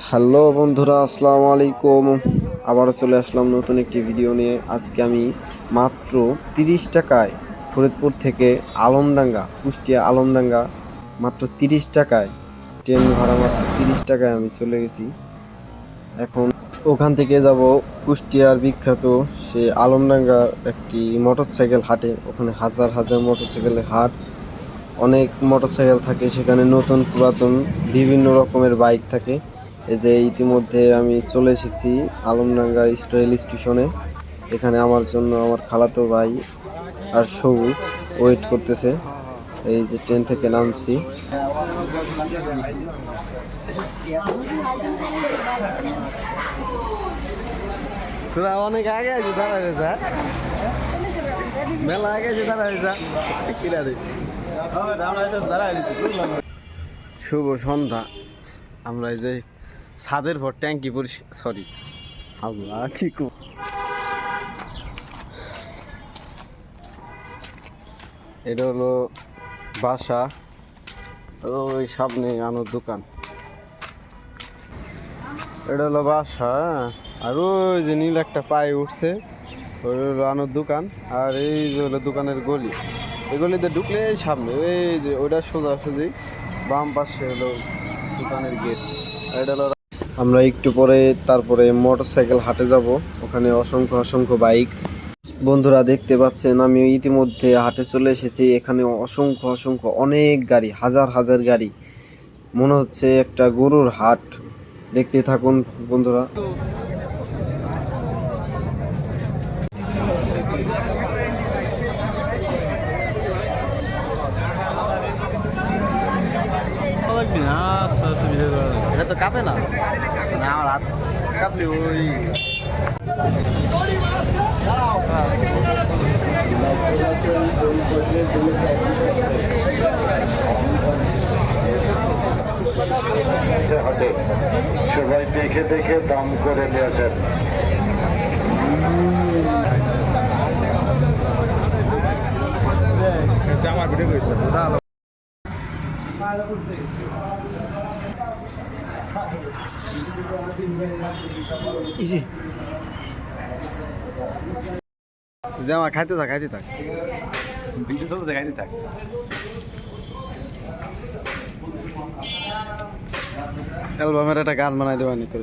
Hello বন্ধুরা, আসসালামু আলাইকুম। আবারও চলে আসলাম নতুন একটি ভিডিও নিয়ে। আজকে আমি মাত্র 30 টাকায় ফরিদপুর থেকে আলমডাঙ্গা, কুষ্টিয়া আলমডাঙ্গা মাত্র 30 টাকায় ট্রেন ভাড়া, মাত্র 30 টাকায় আমি চলে গেছি। এখন ওখান থেকে যাব কুষ্টিয়ার বিখ্যাত সে আলমডাঙ্গা একটি মোটরসাইকেল হাটে। ওখানে হাজার হাজার মোটরসাইকেলের হাট, অনেক মোটরসাইকেল থাকে সেখানে, নতুন পুরাতন বিভিন্ন রকমের বাইক থাকে। এই যে ইতিমধ্যে আমি চলে এসেছি আলমডাঙ্গা রেল স্টেশনে। এখানে আমার জন্য আমার খালাতো ভাই আর সবুজ ওয়েট করতেছে। এই যে ট্রেন থেকে নামছি। তোরা অনেক আগে আছে, দাঁড়ায় যা, মেলা আগে আছে, দাঁড়ায় যা। শুভ সন্ধ্যা। আমরা এই যে ছাদের ভর ট্যাঙ্কি পরিষ্কার, সরি আমরা কি এটা হলো বাসা, ওই সামনে আনোর দোকান। এটা হলো বাসা, আর ওই যে নীল একটা পায়ে উঠছে, ওই হলো আনোর দোকান। আর এই যে হলো দোকানের গলি, এই গলিতে ঢুকলে সামনে ওই যে ওইটা সোজাসুজি বাম পাশে হলো দোকানের গেট। এটা হলো আমরা একটু পরে তারপরে মোটরসাইকেল হাটে যাব। ওখানে অসংখ্য অসংখ্য বাইক। বন্ধুরা দেখতে পাচ্ছেন আমি ইতিমধ্যে হাটে চলে এসেছি। এখানে অসংখ্য অসংখ্য অনেক গাড়ি, হাজার হাজার গাড়ি, মনে হচ্ছে একটা গরুর হাট। দেখতে থাকুন বন্ধুরা। এটা তো কাঁপে না, না আমার হাত কাঁপলে ওই হাটে সবাই দেখে দেখে দাম করে নিয়ে আসেন। আমার ভিডিও করেছিল জামা খাইতে থাক, খাইতে থাক, ভিডিও চলতে খাইতে থাক। অ্যালবামের একটা গান বানাই দেবানি তোর।